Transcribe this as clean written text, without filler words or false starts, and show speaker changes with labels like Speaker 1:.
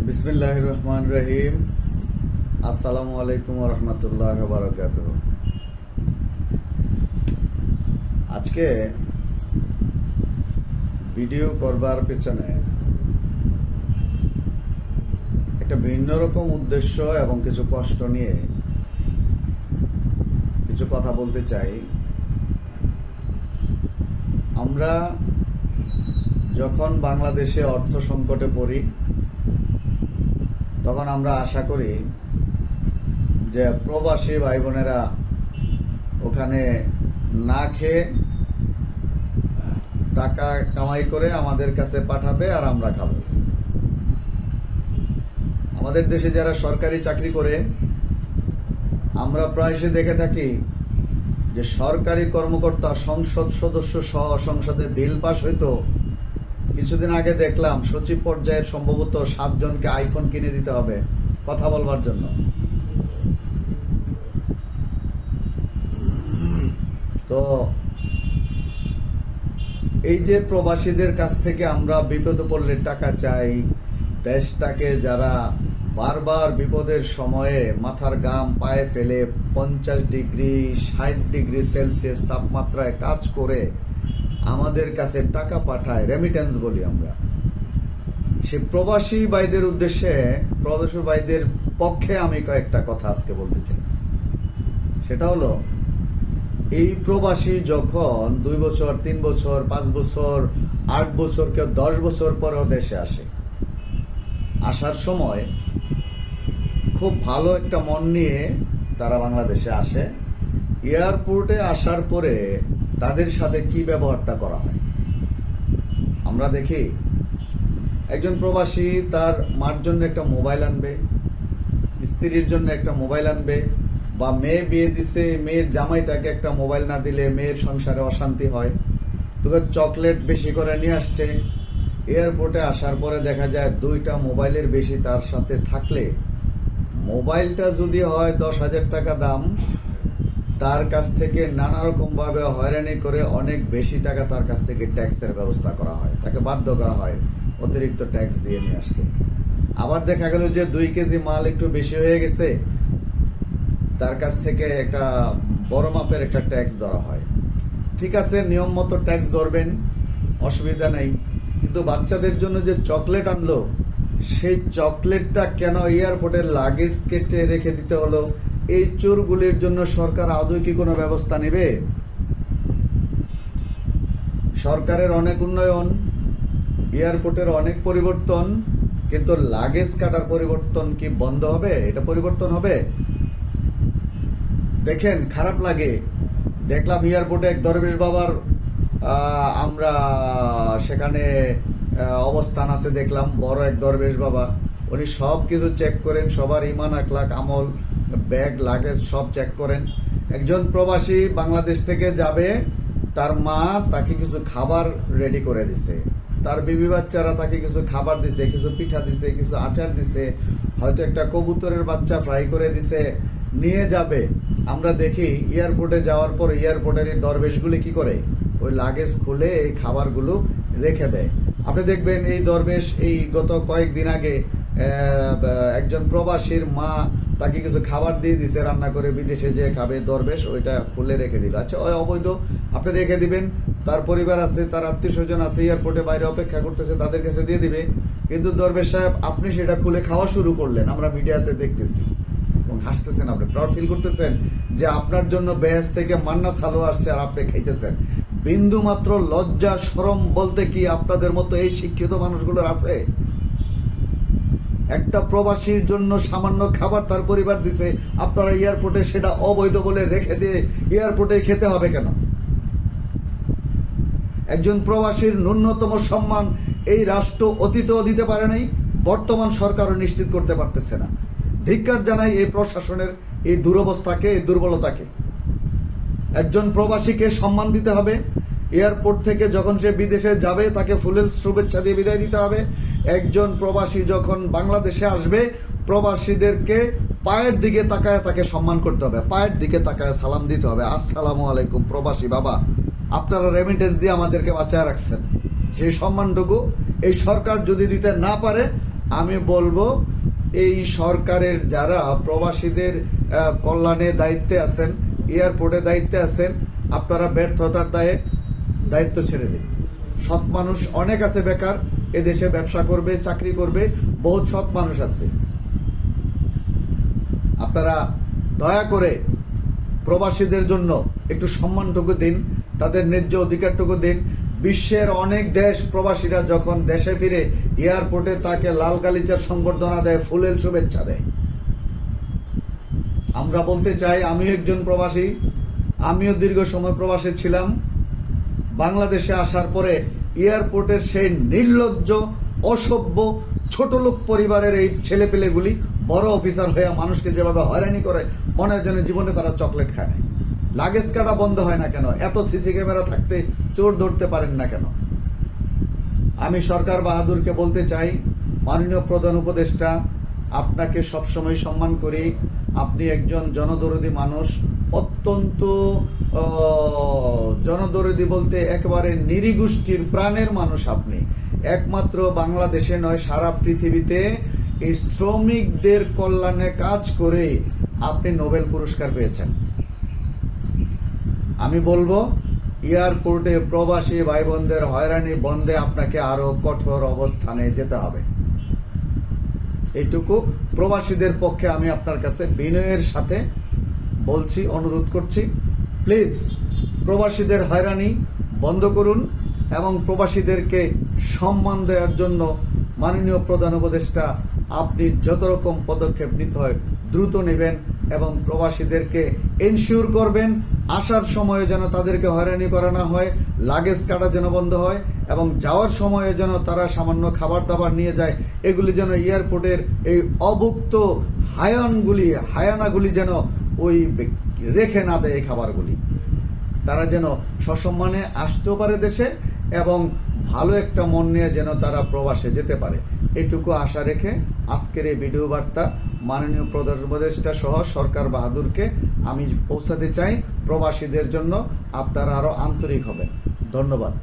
Speaker 1: বিসমিল্লাহির রহমানির রহিম। আসসালামু আলাইকুম ওয়া রাহমাতুল্লাহি ওয়া বারাকাতুহু। আজকে ভিডিও করবার পেছনে একটা ভিন্ন রকম উদ্দেশ্য এবং কিছু কষ্ট নিয়ে কিছু কথা বলতে চাই। আমরা যখন বাংলাদেশে অর্থ সংকটে পড়ি তখন আমরা আশা করি যে প্রবাসী ভাই বোনেরা ওখানে না খেয়ে টাকা কামাই করে আমাদের কাছে পাঠাবে আর আমরা খাবো। আমাদের দেশে যারা সরকারি চাকরি করে আমরা প্রায়শই দেখে থাকি যে সরকারি কর্মকর্তা সংসদ সদস্য সহ সংসদে বিল পাস হইতো। কিছুদিন আগে দেখলাম সচিব পর্যায়ের সম্ভবত 7 জনকে আইফোন কিনে দিতে হবে কথা বলবার জন্য। তো এই যে প্রবাসীদের কাছ থেকে আমরা বিপদে পড়লে টাকা চাই, দেশটাকে যারা বারবার বিপদের সময়ে মাথার ঘাম পায়ে ফেলে 50 ডিগ্রি 60 ডিগ্রি সেলসিয়াস তাপমাত্রায় কাজ করে আমাদের কাছে টাকা পাঠায়, রেমিটেন্স বলি আমরা। সে প্রবাসী ভাইদের উদ্দেশ্যে, প্রবাসী ভাইদের পক্ষে আমি কয়েকটা কথা আজকে বলতে চাই। সেটা হলো, এই প্রবাসী যখন 2 বছর 3 বছর 5 বছর 8 বছর কেউ 10 বছর পরেও দেশে আসে, আসার সময় খুব ভালো একটা মন নিয়ে তারা বাংলাদেশে আসে। এয়ারপোর্টে আসার পরে তাদের সাথে কি ব্যবহারটা করা হয় আমরা দেখি। একজন প্রবাসী তার মার জন্য একটা মোবাইল আনবে, স্ত্রীর জন্য একটা মোবাইল আনবে, বা মেয়ে বিয়ে দিছে, মেয়ের জামাইটাকে একটা মোবাইল না দিলে মেয়ের সংসারে অশান্তি হয়, তবে চকলেট বেশি করে নিয়ে আসছে। এয়ারপোর্টে আসার পরে দেখা যায় 2টা মোবাইলের বেশি তার সাথে থাকলে, মোবাইলটা যদি হয় 10,000 টাকা দাম, তার কাছ থেকে নানা রকম ভাবে হয়রানি করে অনেক বেশি টাকা তার কাছ থেকে ট্যাক্সের ব্যবস্থা করা হয়, তাকে বাধ্য করা হয় অতিরিক্ত ট্যাক্স দিয়ে নিয়ে আসতে। আবার দেখা গেল যে 2 কেজি মাল একটু বেশি হয়ে গেছে, তার কাছ থেকে একটা বড় মাপের একটা ট্যাক্স ধরা হয়। ঠিক আছে, নিয়ম মতো ট্যাক্স ধরবেন, অসুবিধা নেই, কিন্তু বাচ্চাদের জন্য যে চকলেট আনলো, সেই চকলেটটা কেন এয়ারপোর্টের লাগেজ কেটে রেখে দিতে হলো? এই চোরগুলির জন্য সরকার আদৌ কি কোনো ব্যবস্থা নেবে? সরকারের অনেক উন্নয়ন, এয়ারপোর্টের অনেক পরিবর্তন, কিন্তু লাগেজ কাটার পরিবর্তন কি বন্ধ হবে? এটা পরিবর্তন হবে? দেখেন, খারাপ লাগে। দেখলাম এয়ারপোর্টে এক দরবেশ বাবার আমরা সেখানে অবস্থান আছে, দেখলাম বড় এক দরবেশ বাবা, উনি সব কিছু চেক করেন, সবার ইমান আখলাক আমল ব্যাগ লাগেজ সব চেক করেন। একজন প্রবাসী বাংলাদেশ থেকে যাবে, তার মা তাকে কিছু খাবার রেডি করে দিছে, তার বিবি বাচ্চারা তাকে কিছু খাবার দিছে, কিছু পিঠা দিছে, কিছু আচার দিছে, হয়তো একটা কবুতরের বাচ্চা ফ্রাই করে দিছে, নিয়ে যাবে। আমরা দেখি এয়ারপোর্টে যাওয়ার পর এয়ারপোর্টের এই দরবেশগুলি কি করে, ওই লাগেজ খুলে এই খাবারগুলো রেখে দেয়। আপনি দেখবেন এই দরবেশ এই গত কয়েকদিন আগে একজন প্রবাসীর মা তাকে কিছু খাবার দিয়ে দিছে রান্না করে, বিদেশে যে খাবে, দরবেশ ওইটা খুলে রেখে দিল। আচ্ছা, ওই অবৈধ, আপনি রেখে দিবেন, তার পরিবার আছে, তার আত্মীয় স্বজন আছে, এয়ারপোর্টে বাইরে অপেক্ষা করতেছে, তাদের কাছে দিয়ে দিবে। কিন্তু দরবেশ সাহেব আপনি সেটা খুলে খাওয়া শুরু করলেন, আমরা মিডিয়াতে দেখতেছি, এবং হাসতেছেন, আপনি প্রাউড ফিল করতেছেন যে আপনার জন্য বেহেস থেকে মান্না সালো আসছে আর আপনি খাইতেছেন। বিন্দু মাত্র লজ্জা শরম বলতে কি আপনাদের মতো এই শিক্ষিত মানুষগুলোর আছে? একটা প্রবাসীর জন্য সামান্য খাবার তার পরিবার দিছে, আপনারা এয়ারপোর্টে সেটা অবৈধ বলে রেখে দিয়ে এয়ারপোর্টে খেতে হবে কেন? একজন প্রবাসীর ন্যূনতম সম্মান এই রাষ্ট্র অতীতেও দিতে পারে নাই, বর্তমান সরকারও নিশ্চিত করতে পারতেছে না। ধিক্কার জানাই এই প্রশাসনের এই দুরবস্থাকে, এই দুর্বলতাকে। একজন প্রবাসীকে সম্মান দিতে হবে। এয়ারপোর্ট থেকে যখন সে বিদেশে যাবে তাকে ফুলের শুভেচ্ছা দিয়ে বিদায় দিতে হবে। একজন প্রবাসী যখন বাংলাদেশে আসবে, প্রবাসীদেরকে পায়ের দিকে তাকায় তাকে সম্মান করতে হবে, পায়ের দিকে তাকায় সালাম দিতে হবে, আসসালামু আলাইকুম প্রবাসী বাবা, আপনারা রেমিটেন্স দিয়ে আমাদেরকে বাঁচায় রাখছেন। সেই সম্মানটুকু এই সরকার যদি দিতে না পারে, আমি বলবো এই সরকারের যারা প্রবাসীদের কল্যাণে দায়িত্বে আছেন, এয়ারপোর্টে দায়িত্বে আছেন, আপনারা ব্যর্থতার দায়ে দায়িত্ব ছেড়ে দিন। সৎ মানুষ অনেক আছে বেকার, এদেশে ব্যবসা করবে, চাকরি করবে, বহুত সৎ মানুষ আছে। আপনারা দয়া করে প্রবাসীদের জন্য একটু সম্মানটুকু দিন, তাদের ন্যায্য অধিকারটুকু দিন। বিশ্বের অনেক দেশ প্রবাসীরা যখন দেশে ফিরে এয়ারপোর্টে তাকে লাল গালিচার সংবর্ধনা দেয়, ফুলের শুভেচ্ছা দেয়। আমরা বলতে চাই, আমিও একজন প্রবাসী, আমিও দীর্ঘ সময় প্রবাসে ছিলাম। বাংলাদেশে আসার পরে এয়ারপোর্টের সেই নির্লজ্জ, অসভ্য, ছোট লোক পরিবারের এই ছেলেপেলেগুলি বড় অফিসার হয়ে মানুষকে যেভাবে হয়রানি করে, মনে হয় যেন জীবনে তারা চকলেট খায় না। লাগেজ কাটা বন্ধ হয় না কেন? এত সিসি ক্যামেরা থাকতে চোর ধরতে পারেন না কেন? আমি সরকার বাহাদুরকে বলতে চাই, মাননীয় প্রধান উপদেষ্টা, আপনাকে সবসময় সম্মান করি। আপনি একজন জনদরদী মানুষ, অত্যন্ত জনদরদী বলতে একেবারে নিরীগোষ্ঠীর প্রাণের মানুষ। আপনি একমাত্র বাংলাদেশে নয়, সারা পৃথিবীতে এই শ্রমিকদের কল্যাণে কাজ করে আপনি নোবেল পুরস্কার পেয়েছেন। আমি বলবো এয়ারপোর্টে প্রবাসী ভাই বোনদের হয়রানি বন্ধে আপনাকে আরো কঠোর অবস্থানে যেতে হবে। এইটুকু প্রবাসীদের পক্ষে আমি আপনার কাছে বিনয়ের সাথে বলছি, অনুরোধ করছি। প্লিজ প্রবাসীদের হয়রানি বন্ধ করুন এবং প্রবাসীদেরকে সম্মান দেওয়ার জন্য মাননীয় প্রধান উপদেষ্টা আপনি যত রকম পদক্ষেপ নিতে হয় দ্রুত নেবেন এবং প্রবাসীদেরকে এনশিওর করবেন আসার সময়ে যেন তাদেরকে হয়রানি করা না হয়, লাগেজ কাটা যেন বন্ধ হয় এবং যাওয়ার সময়ে যেন তারা সামান্য খাবার দাবার নিয়ে যায়। এগুলি যেন এয়ারপোর্টের এই অভুক্ত হায়ানাগুলি যেন ওই রেখে না দেয়। এই খাবারগুলি তারা যেন সসম্মানে আসতেও পারে দেশে এবং ভালো একটা মন নিয়ে যেন তারা প্রবাসে যেতে পারে। এটুকু আশা রেখে আজকের এই ভিডিও বার্তা মাননীয় প্রধান উপদেষ্টা সহ সরকার বাহাদুরকে আমি পৌঁছাতে চাই। প্রবাসীদের জন্য আপনারা আরো আন্তরিক হবেন। ধন্যবাদ।